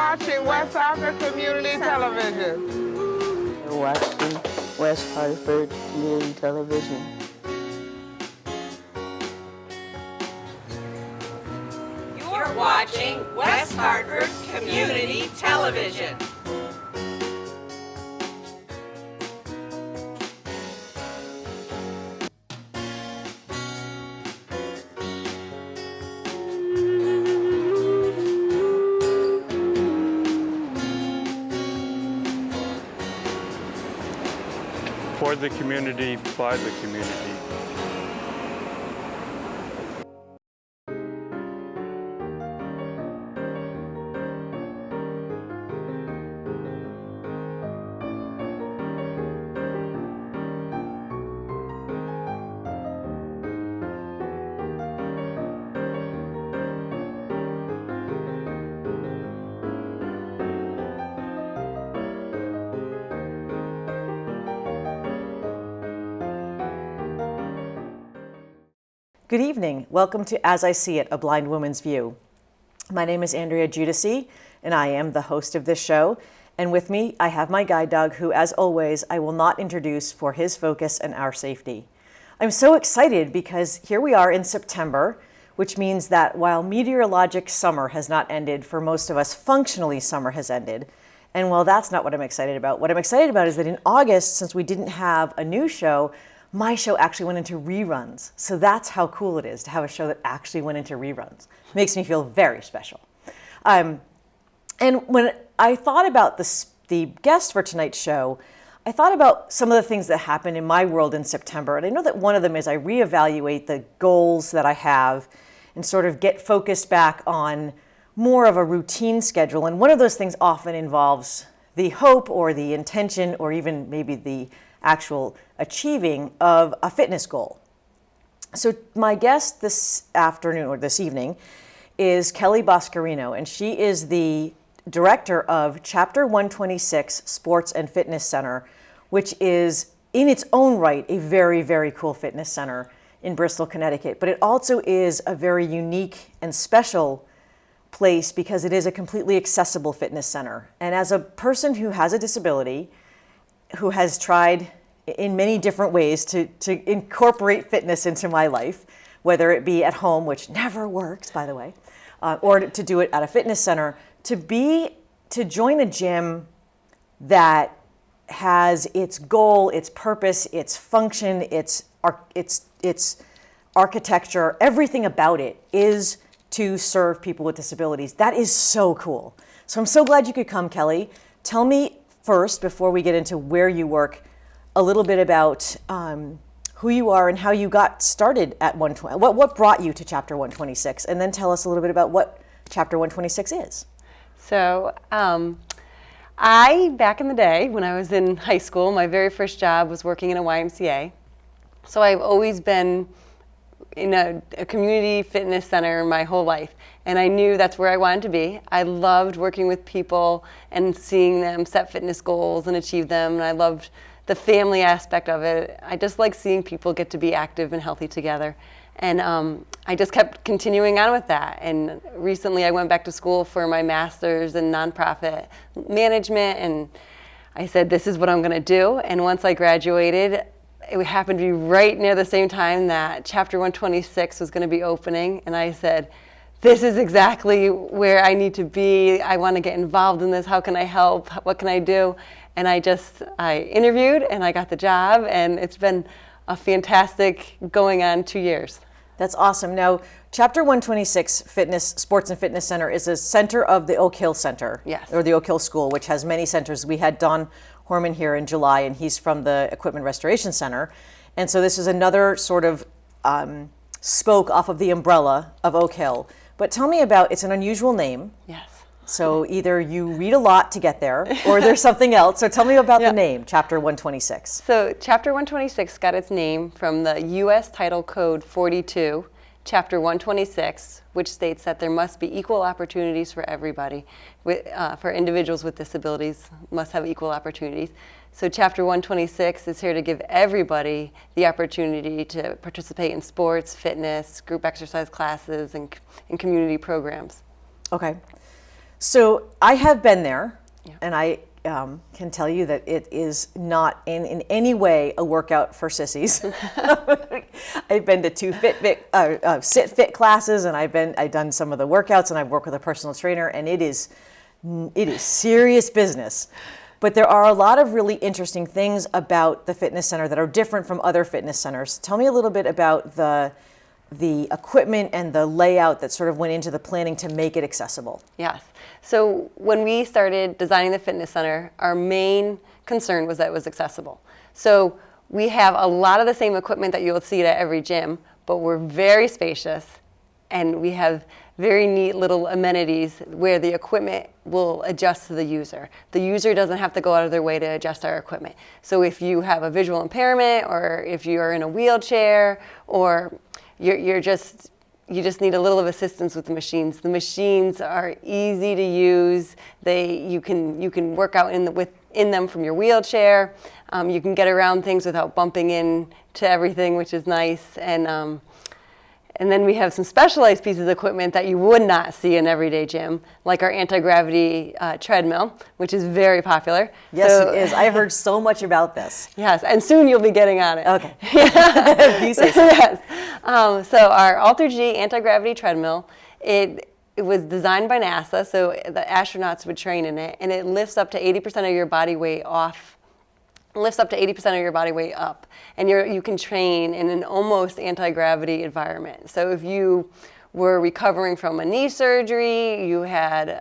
watching West Hartford Community Television. You're watching West Hartford Community Television. You're watching West Hartford Community Television. For the community, by the community. Good evening. Welcome to As I See It, A Blind Woman's View. My name is Andrea Giudice, and I am the host of this show. And with me, I have my guide dog, who, as always, I will not introduce for his focus and our safety. I'm so excited because here we are in September, which means that while meteorologic summer has not ended, for most of us, functionally summer has ended. And while that's not what I'm excited about, what I'm excited about is that in August, since we didn't have a new show, my show actually went into reruns. So that's how cool it is to have a show that actually went into reruns. It makes me feel very special. And when I thought about the guest for tonight's show, I thought about some of the things that happened in my world in September. And I know that one of them is I reevaluate the goals that I have and sort of get focused back on more of a routine schedule. And one of those things often involves the hope or the intention or even maybe the actual achieving of a fitness goal. So my guest this afternoon or this evening is Kelly Boscarino, and she is the director of Chapter 126 Sports and Fitness Center, which is in its own right a very, very cool fitness center in Bristol, Connecticut. But it also is a very unique and special place because it is a completely accessible fitness center. And as a person who has a disability, who has tried in many different ways to incorporate fitness into my life, whether it be at home, which never works, by the way, or to do it at a fitness center, to join a gym that has its goal, its purpose, its function, its architecture, everything about it is to serve people with disabilities. That is so cool. So I'm so glad you could come, Kelly. Tell me first, before we get into where you work, a little bit about who you are and how you got started at 120. What brought you to Chapter 126? And then tell us a little bit about what Chapter 126 is. So back in the day, when I was in high school, my very first job was working in a YMCA. So I've always been in a community fitness center my whole life. And I knew that's where I wanted to be. I loved working with people and seeing them set fitness goals and achieve them. And I loved the family aspect of it. I just like seeing people get to be active and healthy together. And I just kept continuing on with that. And recently I went back to school for my master's in nonprofit management. And I said, this is what I'm going to do. And once I graduated, it happened to be right near the same time that Chapter 126 was going to be opening. And I said, this is exactly where I need to be. I want to get involved in this. How can I help? What can I do? And I interviewed and I got the job, and it's been a fantastic going on 2 years. That's awesome. Now, Chapter 126 Sports and Fitness Center is a center of the Oak Hill Center. Yes. Or the Oak Hill School, which has many centers. We had Don Horman here in July, and he's from the Equipment Restoration Center. And so this is another sort of spoke off of the umbrella of Oak Hill. But tell me about, it's an unusual name. Yes. So either you read a lot to get there, or there's something else. So tell me about the name, Chapter 126. So Chapter 126 got its name from the U.S. Title Code 42, Chapter 126, which states that there must be equal opportunities for everybody. For individuals with disabilities must have equal opportunities. So Chapter 126 is here to give everybody the opportunity to participate in sports, fitness, group exercise classes, and community programs. Okay. So I have been there, and I can tell you that it is not in any way a workout for sissies. I've been to 2 sit fit classes, and I've done some of the workouts, and I've worked with a personal trainer, and it is serious business. But there are a lot of really interesting things about the fitness center that are different from other fitness centers. Tell me a little bit about the equipment and the layout that sort of went into the planning to make it accessible. Yes. So when we started designing the fitness center, our main concern was that it was accessible. So we have a lot of the same equipment that you'll see at every gym, but we're very spacious, and we have very neat little amenities where the equipment will adjust to the user. The user doesn't have to go out of their way to adjust our equipment. So if you have a visual impairment, or if you're in a wheelchair, or you just need a little of assistance with the machines. The machines are easy to use. You can work out in them from your wheelchair. You can get around things without bumping into everything, which is nice. And then we have some specialized pieces of equipment that you would not see in everyday gym, like our anti-gravity treadmill, which is very popular. Yes, it is. I've heard so much about this. Yes, and soon you'll be getting on it. Okay. You say so. Yes. So our AlterG anti-gravity treadmill, it was designed by NASA, so the astronauts would train in it, and it lifts up to 80% of your body weight off. Lifts up to 80% of your body weight up, and you can train in an almost anti-gravity environment. So if you were recovering from a knee surgery, you had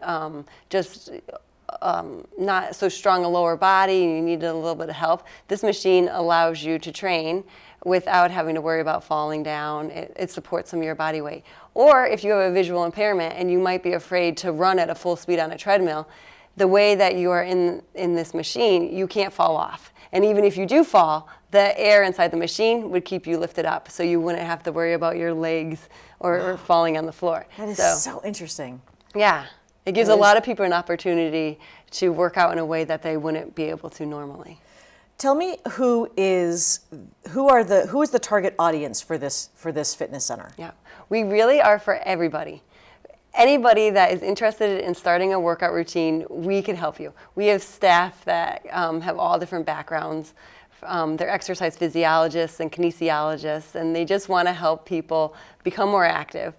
not so strong a lower body, and you needed a little bit of help, this machine allows you to train without having to worry about falling down. It supports some of your body weight. Or if you have a visual impairment and you might be afraid to run at a full speed on a treadmill, the way that you are in this machine, you can't fall off. And even if you do fall, the air inside the machine would keep you lifted up, so you wouldn't have to worry about your legs or falling on the floor. That is so interesting. Yeah. It gives a lot of people an opportunity to work out in a way that they wouldn't be able to normally. Tell me who is the target audience for this fitness center? Yeah. We really are for everybody. Anybody that is interested in starting a workout routine, we can help you. We have staff that have all different backgrounds. They're exercise physiologists and kinesiologists, and they just want to help people become more active.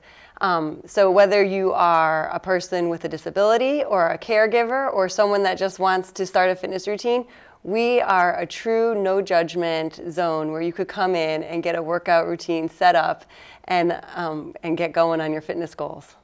So whether you are a person with a disability or a caregiver or someone that just wants to start a fitness routine, we are a true no judgment zone where you could come in and get a workout routine set up and get going on your fitness goals.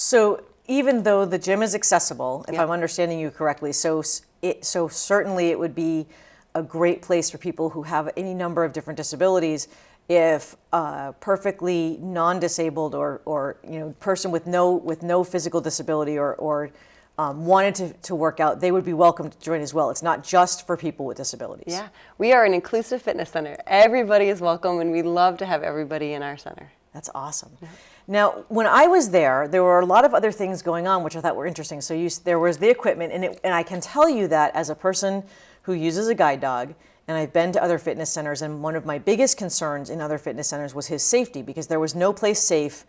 So even though the gym is accessible, if I'm understanding you correctly, so certainly it would be a great place for people who have any number of different disabilities. If a perfectly non-disabled or person with no physical disability or wanted to work out, they would be welcome to join as well. It's not just for people with disabilities. Yeah, we are an inclusive fitness center. Everybody is welcome, and we love to have everybody in our center. That's awesome. Yeah. Now, when I was there were a lot of other things going on which I thought were interesting. So there was the equipment, and I can tell you that as a person who uses a guide dog, and I've been to other fitness centers, and one of my biggest concerns in other fitness centers was his safety, because there was no place safe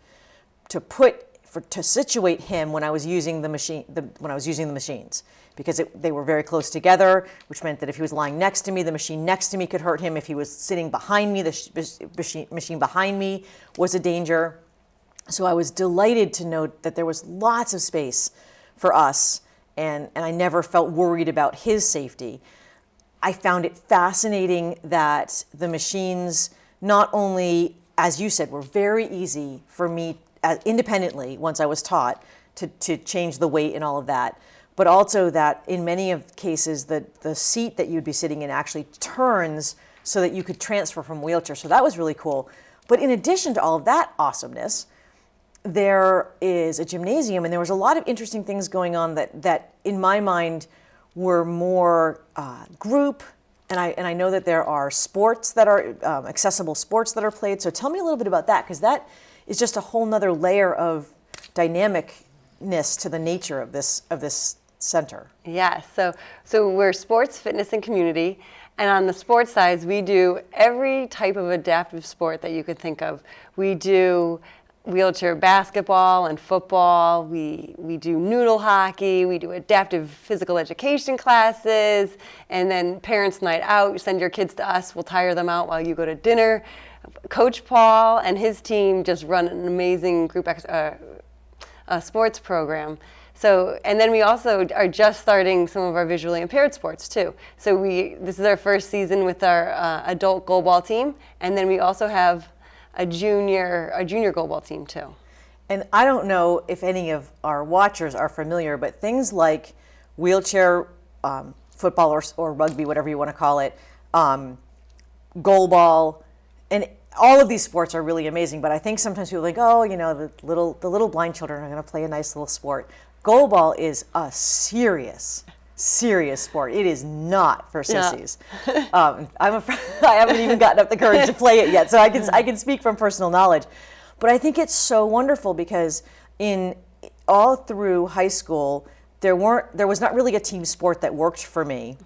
to situate him when I was using the machines, because they were very close together, which meant that if he was lying next to me, the machine next to me could hurt him. If he was sitting behind me, the machine behind me was a danger. So I was delighted to note that there was lots of space for us, and I never felt worried about his safety. I found it fascinating that the machines not only, as you said, were very easy for me independently once I was taught to change the weight and all of that, but also that in many of cases the seat that you'd be sitting in actually turns so that you could transfer from wheelchair. So that was really cool. But in addition to all of that awesomeness, there is a gymnasium, and there was a lot of interesting things going on that in my mind were more group, and I know that there are sports that are accessible sports that are played. So tell me a little bit about that, because that is just a whole nother layer of dynamicness to the nature of this center. Yeah, so we're sports, fitness, and community. And on the sports side, we do every type of adaptive sport that you could think of. We do wheelchair basketball and football. We do noodle hockey. We do adaptive physical education classes. And then parents' night out. You send your kids to us. We'll tire them out while you go to dinner. Coach Paul and his team just run an amazing group sports program. So, and then we also are just starting some of our visually impaired sports too. So this is our first season with our adult goalball team, and then we also have a junior goalball team too. And I don't know if any of our watchers are familiar, but things like wheelchair football or rugby, whatever you want to call it, goalball, and all of these sports are really amazing. But I think sometimes people think, oh, the little blind children are going to play a nice little sport. Goalball is a serious sport. It is not for sissies. Yeah. I haven't even gotten up the courage to play it yet, so I can speak from personal knowledge. But I think it's so wonderful because all through high school, there was not really a team sport that worked for me,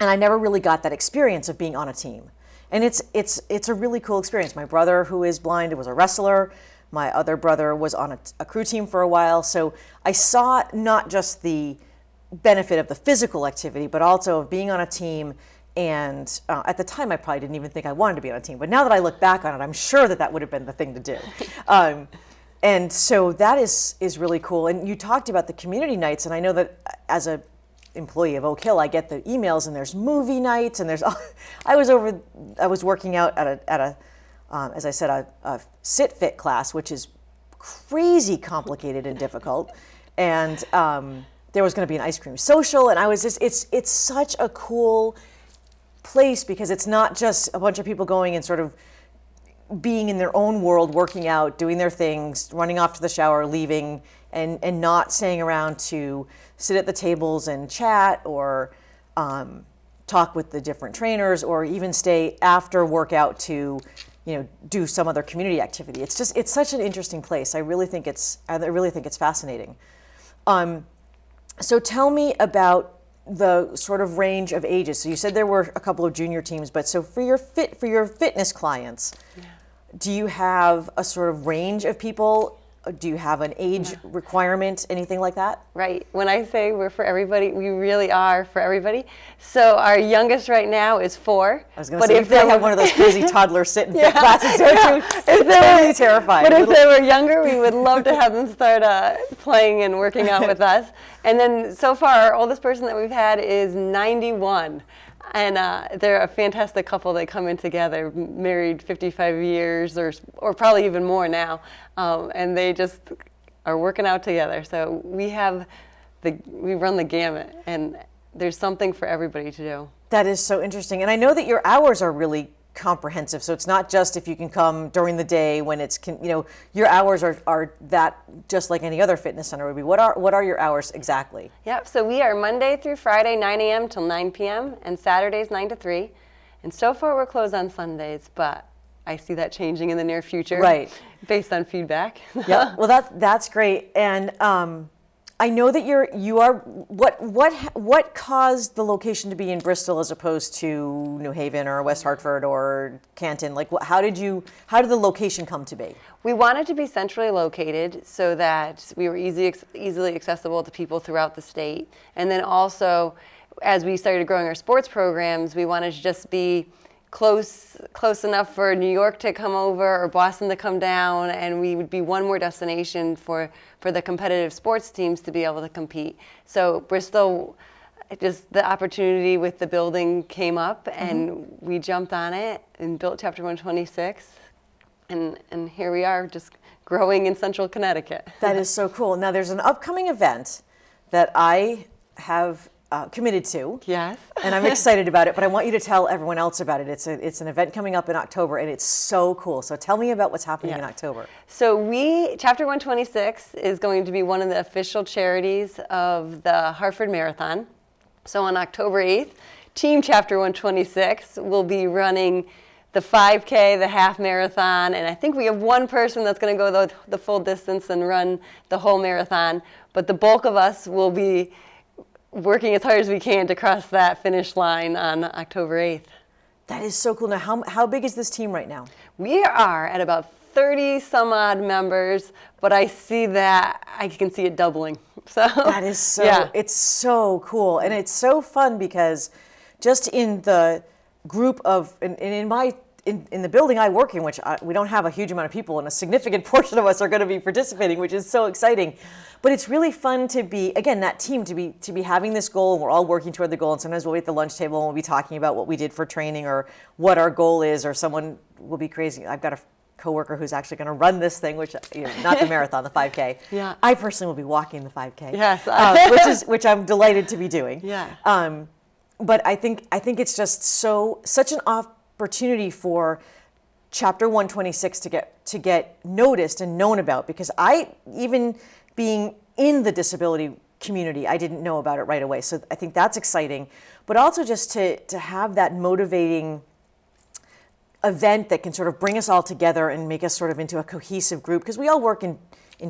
and I never really got that experience of being on a team. And it's a really cool experience. My brother, who is blind, was a wrestler. My other brother was on a crew team for a while. So I saw not just the benefit of the physical activity, but also of being on a team. And at the time, I probably didn't even think I wanted to be on a team. But now that I look back on it, I'm sure that would have been the thing to do. And so that is really cool. And you talked about the community nights. And I know that as a employee of Oak Hill, I get the emails, and there's movie nights, and I was working out at a as I said, a sit fit class, which is crazy complicated and difficult. And there was going to be an ice cream social, and I was it's such a cool place because it's not just a bunch of people going and sort of being in their own world, working out, doing their things, running off to the shower, leaving, and not staying around to sit at the tables and chat or talk with the different trainers, or even stay after workout to do some other community activity. It's such an interesting place. I really think it's fascinating. So tell me about the sort of range of ages. So you said there were a couple of junior teams, but so for your fitness clients, do you have a sort of range of people? Do you have an age requirement, anything like that? Right. When I say we're for everybody, we really are for everybody. So our youngest right now is 4. I was going to say, if they have one of those crazy toddler sit and fit classes, they're totally terrified. But if they were younger, we would love to have them start playing and working out with us. And then so far, our oldest person that we've had is 91. And they're a fantastic couple. They come in together, married 55 years or probably even more now, and they just are working out together. So we run the gamut, and there's something for everybody to do. That is so interesting. And I know that your hours are really comprehensive. So it's not just if you can come during the day when it's, your hours are that just like any other fitness center would be. What are your hours exactly? Yep. So we are Monday through Friday, 9 a.m. till 9 p.m. and Saturdays 9 to 3. And so far we're closed on Sundays, but I see that changing in the near future. Right. Based on feedback. Yeah. Well, that's great. And I know that you are. What caused the location to be in Bristol as opposed to New Haven or West Hartford or Canton? Like, how did the location come to be? We wanted to be centrally located so that we were easily accessible to people throughout the state. And then also, as we started growing our sports programs, we wanted to just be close enough for New York to come over or Boston to come down, and we would be one more destination for the competitive sports teams to be able to compete. So Bristol, just the opportunity with the building came up, and we jumped on it and built Chapter 126, and here we are, just growing in Central Connecticut. That is so cool. Now there's an upcoming event that I have committed to. Yes. And I'm excited about it, but I want you to tell everyone else about it. It's an event coming up in October, and it's so cool. So tell me about what's happening in October. So Chapter 126 is going to be one of the official charities of the Hartford Marathon. So on October 8th, Team Chapter 126 will be running the 5K, the half marathon, and I think we have one person that's going to go the full distance and run the whole marathon, but the bulk of us will be working as hard as we can to cross that finish line on October 8th. That is so cool. Now, how big is this team right now? We are at about 30 some odd members, but I see that I can see it doubling. So that is so, yeah. It's so cool. And it's so fun because just in the group of, in the building I work in, which we don't have a huge amount of people, and a significant portion of us are going to be participating, which is so exciting. But it's really fun to be, again, that team, to be having this goal, and we're all working toward the goal. And sometimes we'll be at the lunch table and we'll be talking about what we did for training or what our goal is, or someone will be crazy. I've got a coworker who's actually going to run this thing, which, not the marathon, the 5K. Yeah. I personally will be walking the 5K. Yes. Which I'm delighted to be doing. Yeah. But I think it's just such an opportunity for Chapter 126 to get noticed and known about, because even being in the disability community, I didn't know about it right away. So I think that's exciting, but also just to have that motivating event that can sort of bring us all together and make us sort of into a cohesive group, because we all work in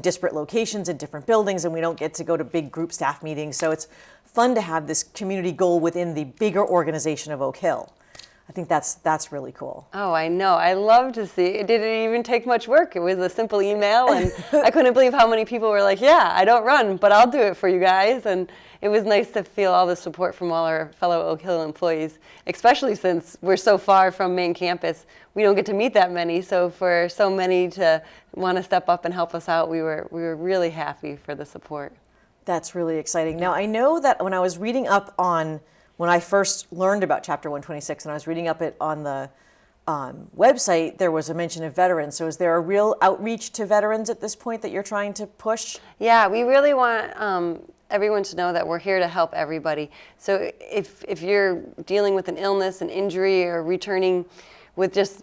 disparate locations in different buildings, and we don't get to go to big group staff meetings. So it's fun to have this community goal within the bigger organization of Oak Hill. I think that's really cool. Oh, I know. I love to see. It didn't even take much work. It was a simple email, and I couldn't believe how many people were like, yeah, I don't run, but I'll do it for you guys. And it was nice to feel all the support from all our fellow Oak Hill employees, especially since we're so far from main campus. We don't get to meet that many, so for so many to want to step up and help us out, we were really happy for the support. That's really exciting. Now, I know that when I was reading up on, when I first learned about Chapter 126 and I was reading up it on the website, there was a mention of veterans. So is there a real outreach to veterans at this point that you're trying to push? Yeah, we really want everyone to know that we're here to help everybody. So if you're dealing with an illness, an injury, or returning with just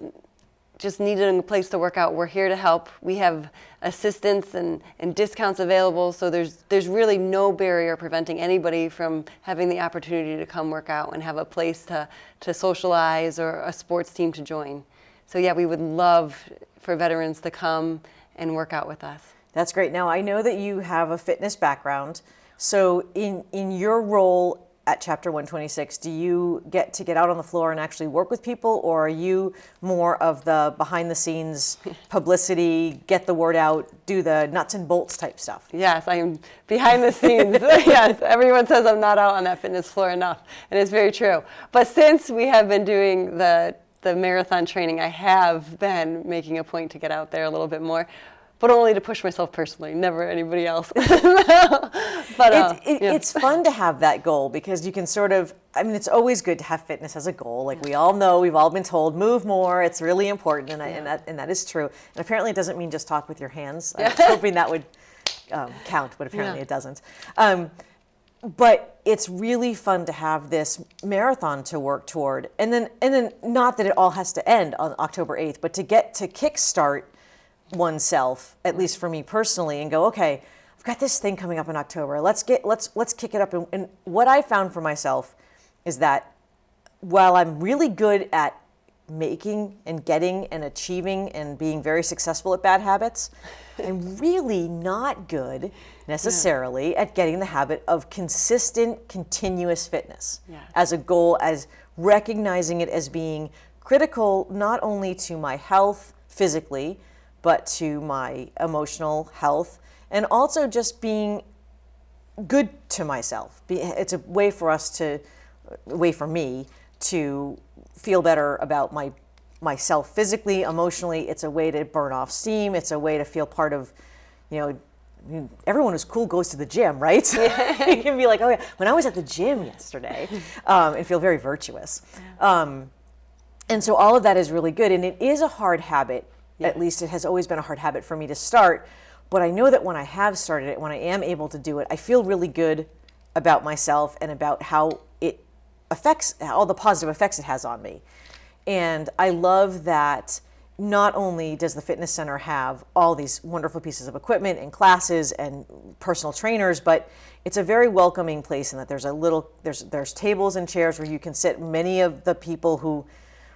needing a place to work out, we're here to help. We have assistance and discounts available, so there's really no barrier preventing anybody from having the opportunity to come work out and have a place to socialize or a sports team to join. So yeah, we would love for veterans to come and work out with us. That's great. Now, I know that you have a fitness background. So in your role at Chapter 126, do you get to get out on the floor and actually work with people, or are you more of the behind-the-scenes publicity, get the word out, do the nuts and bolts type stuff? Yes, I am behind the scenes. Yes, everyone says I'm not out on that fitness floor enough, and it's very true. But since we have been doing the marathon training, I have been making a point to get out there a little bit more. But only to push myself personally, never anybody else. But it's fun to have that goal, because you can sort of, I mean, it's always good to have fitness as a goal. Like we all know, we've all been told, move more, it's really important, and that is true. And apparently it doesn't mean just talk with your hands. I was hoping that would count, but apparently it doesn't. But it's really fun to have this marathon to work toward. And then not that it all has to end on October 8th, but to get to kickstart oneself, at least for me personally, and go, okay, I've got this thing coming up in October. Let's kick it up. And what I found for myself is that while I'm really good at making and getting and achieving and being very successful at bad habits, I'm really not good necessarily at getting the habit of consistent, continuous fitness as a goal, as recognizing it as being critical not only to my health physically, but to my emotional health, and also just being good to myself. It's a way for me to feel better about myself physically, emotionally. It's a way to burn off steam. It's a way to feel part of, everyone who's cool goes to the gym, right? So you can be like, oh yeah, when I was at the gym yesterday, and feel very virtuous. And so all of that is really good, and it is a hard habit. At least it has always been a hard habit for me to start. But I know that when I have started it, when I am able to do it, I feel really good about myself and about how it affects, all the positive effects it has on me. And I love that not only does the fitness center have all these wonderful pieces of equipment and classes and personal trainers, but it's a very welcoming place in that there's tables and chairs where you can sit. Many of the people who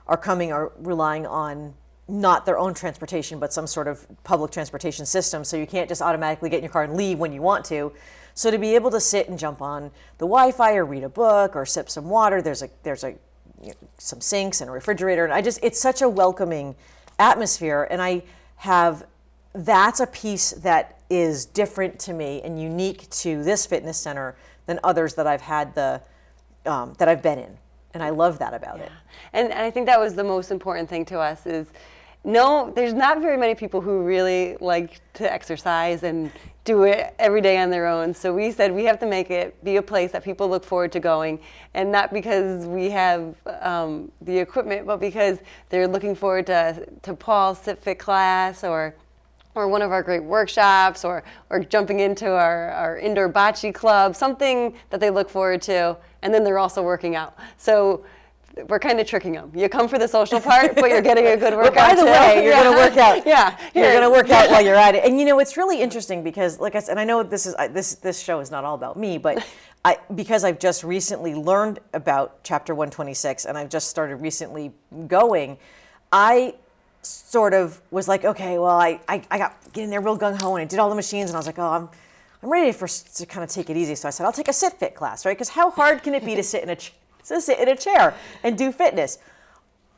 are coming are relying on not their own transportation, but some sort of public transportation system. So you can't just automatically get in your car and leave when you want to. So to be able to sit and jump on the Wi-Fi or read a book or sip some water, there's some sinks and a refrigerator. And it's such a welcoming atmosphere. And I that's a piece that is different to me and unique to this fitness center than others that I've had that I've been in. And I love that about it. And I think that was the most important thing to us is, no, there's not very many people who really like to exercise and do it every day on their own. So we said we have to make it be a place that people look forward to going, and not because we have the equipment, but because they're looking forward to Paul's Sit Fit class or one of our great workshops or jumping into our indoor bocce club, something that they look forward to, and then they're also working out. So we're kind of tricking them. You come for the social part, but you're getting a good workout. By the way, you're going to work out. Yeah, you're going to work out while you're at it. And it's really interesting because, like I said, and I know this show is not all about me, but because I've just recently learned about Chapter 126 and I've just started recently going, I sort of was like, okay, well, I got getting there real gung ho and I did all the machines and I was like, oh, I'm ready to kind of take it easy. So I said, I'll take a Sit Fit class, right? Because how hard can it be to sit in a chair and do fitness?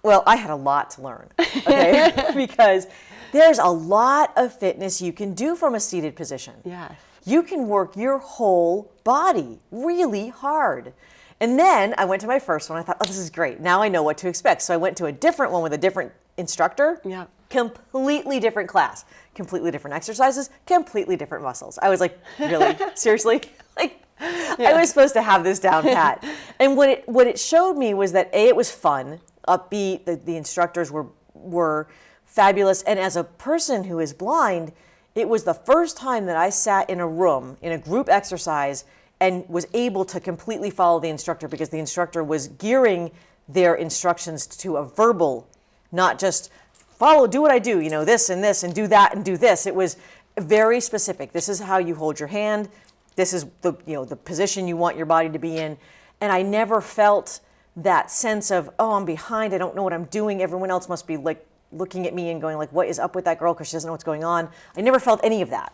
Well, I had a lot to learn, okay? Because there's a lot of fitness you can do from a seated position. Yes. You can work your whole body really hard. And then I went to my first one. I thought, oh, this is great. Now I know what to expect. So I went to a different one with a different instructor. Yeah. Completely different class, completely different exercises, completely different muscles. I was like, really? Seriously? Like, I was supposed to have this down pat. And what it showed me was that it was fun, upbeat. The instructors were fabulous. And as a person who is blind, it was the first time that I sat in a room in a group exercise and was able to completely follow the instructor, because the instructor was gearing their instructions to a verbal, not just do what I do, this and this and do that and do this. It was very specific. This is how you hold your hand. This is the position you want your body to be in. And I never felt that sense of, oh, I'm behind. I don't know what I'm doing. Everyone else must be like looking at me and going like, what is up with that girl? Because she doesn't know what's going on. I never felt any of that.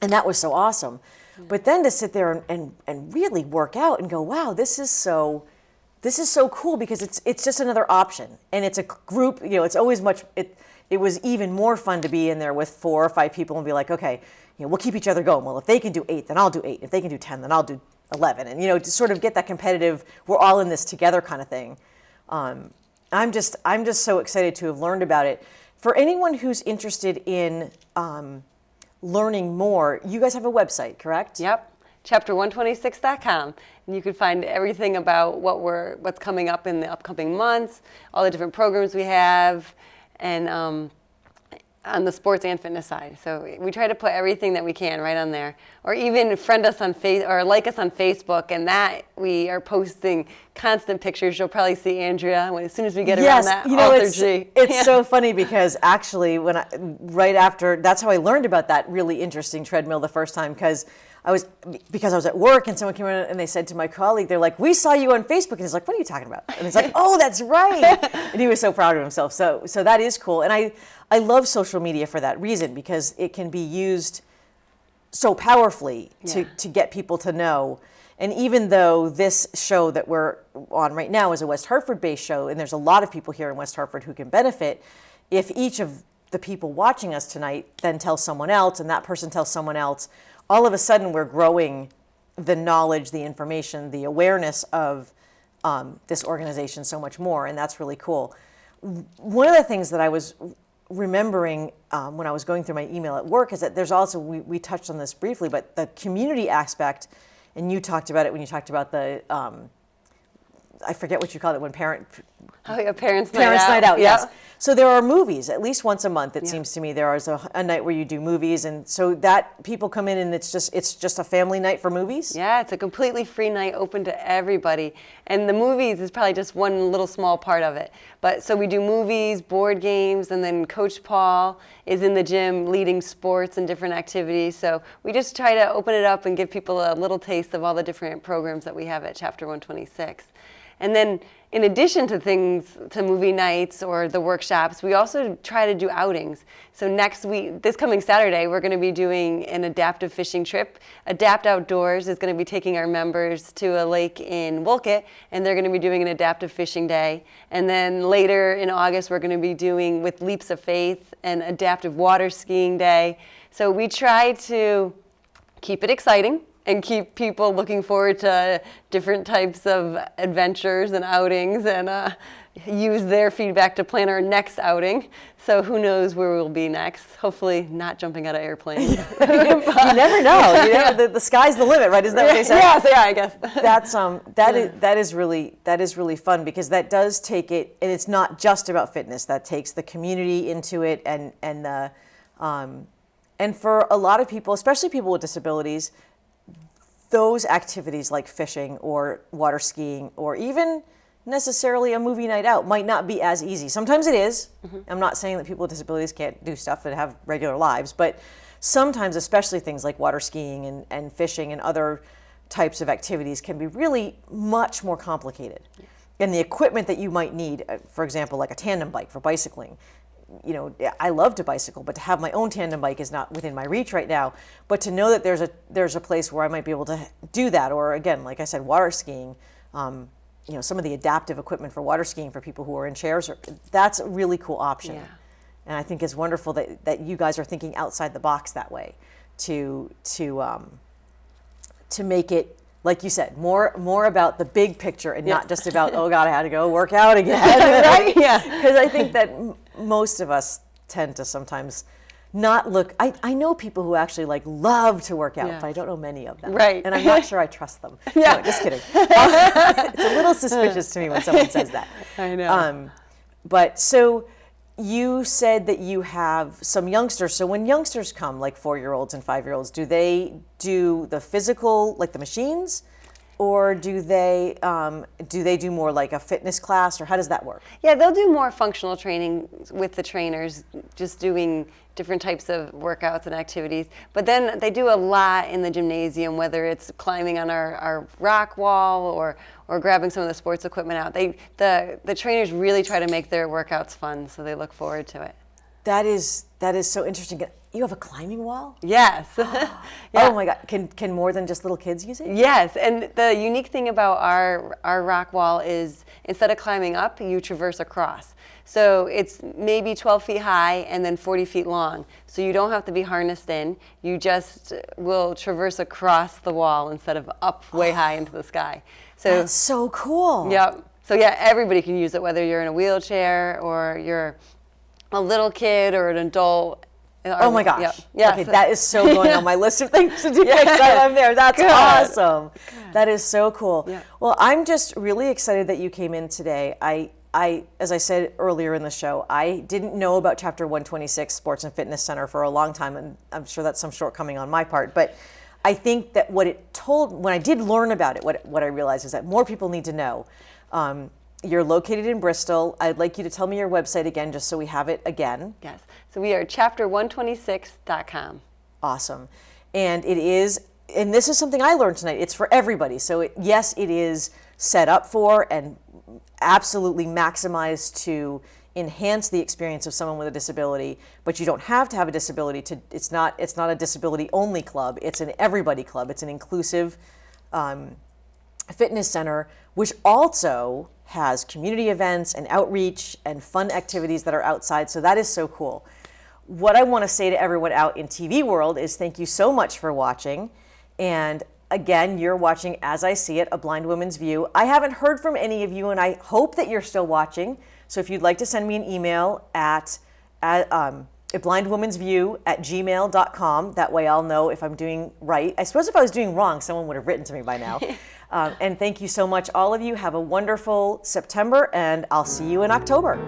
And that was so awesome. But then to sit there and really work out and go, wow, this is so cool, because it's just another option. And it's a group, it's always it was even more fun to be in there with 4 or 5 people and be like, okay, we'll keep each other going. Well, if they can do 8, then I'll do 8. If they can do 10, then I'll do 11. And, to sort of get that competitive, we're all in this together kind of thing. I'm just so excited to have learned about it. For anyone who's interested in learning more, you guys have a website, correct? Yep. Chapter126.com, and you can find everything about what's coming up in the upcoming months, all the different programs we have, and on the sports and fitness side. So we try to put everything that we can right on there, or even friend us on or like us on Facebook, and that we are posting constant pictures. You'll probably see Andrea as soon as we get around that. It's so funny, because actually right after, that's how I learned about that really interesting treadmill the first time, because I was at work and someone came in and they said to my colleague, they're like, we saw you on Facebook. And he's like, what are you talking about? And he's like, oh, that's right. And he was so proud of himself. So that is cool. And I love social media for that reason, because it can be used so powerfully to get people to know. And even though this show that we're on right now is a West Hartford-based show, and there's a lot of people here in West Hartford who can benefit, if each of the people watching us tonight then tells someone else, and that person tells someone else, all of a sudden we're growing the knowledge, the information, the awareness of this organization so much more, and that's really cool. One of the things that I was remembering when I was going through my email at work is that there's also, we touched on this briefly, but the community aspect, and you talked about it when you talked about the, I forget what you called it, when parents night out, yes. So there are movies at least once a month. It seems to me there is a night where you do movies, and so that people come in and it's just a family night for movies. Yeah, it's a completely free night, open to everybody, and the movies is probably just one little small part of it. But so we do movies, board games, and then Coach Paul is in the gym leading sports and different activities. So we just try to open it up and give people a little taste of all the different programs that we have at Chapter 126. And then in addition to things, to movie nights or the workshops, we also try to do outings. So next week, this coming Saturday, we're going to be doing an adaptive fishing trip. Adapt Outdoors is going to be taking our members to a lake in Wolcott, and they're going to be doing an adaptive fishing day. And then later in August, we're going to be doing, with Leaps of Faith, an adaptive water skiing day. So we try to keep it exciting and keep people looking forward to different types of adventures and outings, and use their feedback to plan our next outing. So who knows where we'll be next? Hopefully not jumping out of airplanes. You never know. You know, the sky's the limit, right? Isn't that what they say? Yes, yeah, I guess. That is really fun, because that does take it, and it's not just about fitness. That takes the community into it, and for a lot of people, especially people with disabilities, those activities like fishing or water skiing or even necessarily a movie night out might not be as easy. Sometimes it is. I'm not saying that people with disabilities can't do stuff and have regular lives, but sometimes, especially things like water skiing and fishing and other types of activities, can be really much more complicated. And the equipment that you might need, for example, like a tandem bike for bicycling, you know, I love to bicycle, but to have my own tandem bike is not within my reach right now. But to know that there's a place where I might be able to do that, or again, like I said, water skiing, you know, some of the adaptive equipment for water skiing for people who are in chairs, that's a really cool option. Yeah. And I think it's wonderful that you guys are thinking outside the box that way to make it, like you said, more about the big picture and not just about, oh God, I had to go work out again, right? Yeah. Because I think that most of us tend to sometimes not look. I know people who actually like love to work out, but I don't know many of them. Right. And I'm not sure I trust them. Yeah. No, just kidding. It's a little suspicious to me when someone says that. I know. But so you said that you have some youngsters. So when youngsters come, like 4-year-olds and 5-year-olds, do they do the physical, like the machines? Or do they do more like a fitness class, or how does that work? Yeah, they'll do more functional training with the trainers, just doing different types of workouts and activities. But then they do a lot in the gymnasium, whether it's climbing on our rock wall or grabbing some of the sports equipment out. The trainers really try to make their workouts fun, so they look forward to it. That is so interesting. You have a climbing wall? Yes. Yeah. Oh my God! Can more than just little kids use it? Yes, and the unique thing about our rock wall is instead of climbing up, you traverse across. So it's maybe 12 feet high and then 40 feet long. So you don't have to be harnessed in. You just will traverse across the wall instead of up way high into the sky. So that's so cool. Yep. So yeah, everybody can use it, whether you're in a wheelchair or you're a little kid or an adult. Oh my gosh. Yep. Yes. Okay, that is so going on my list of things to do next time I'm there. That's awesome. Good. That is so cool. Yeah. Well, I'm just really excited that you came in today. I, as I said earlier in the show, I didn't know about Chapter 126 Sports and Fitness Center for a long time, and I'm sure that's some shortcoming on my part. But I think that when I did learn about it, what I realized is that more people need to know. You're located in Bristol. I'd like you to tell me your website again, just so we have it again. Yes. So we are chapter126.com. Awesome. And this is something I learned tonight. It's for everybody. So yes, it is set up for and absolutely maximized to enhance the experience of someone with a disability, but you don't have to have a disability it's not a disability only club. It's an everybody club. It's an inclusive fitness center, which also has community events and outreach and fun activities that are outside. So that is so cool. What I want to say to everyone out in TV world is thank you so much for watching. And again, you're watching As I See It, A Blind Woman's View. I haven't heard from any of you, and I hope that you're still watching. So if you'd like to send me an email at blindwomansview@gmail.com. That way I'll know if I'm doing right. I suppose if I was doing wrong, someone would have written to me by now. And thank you so much, all of you. Have a wonderful September, and I'll see you in October.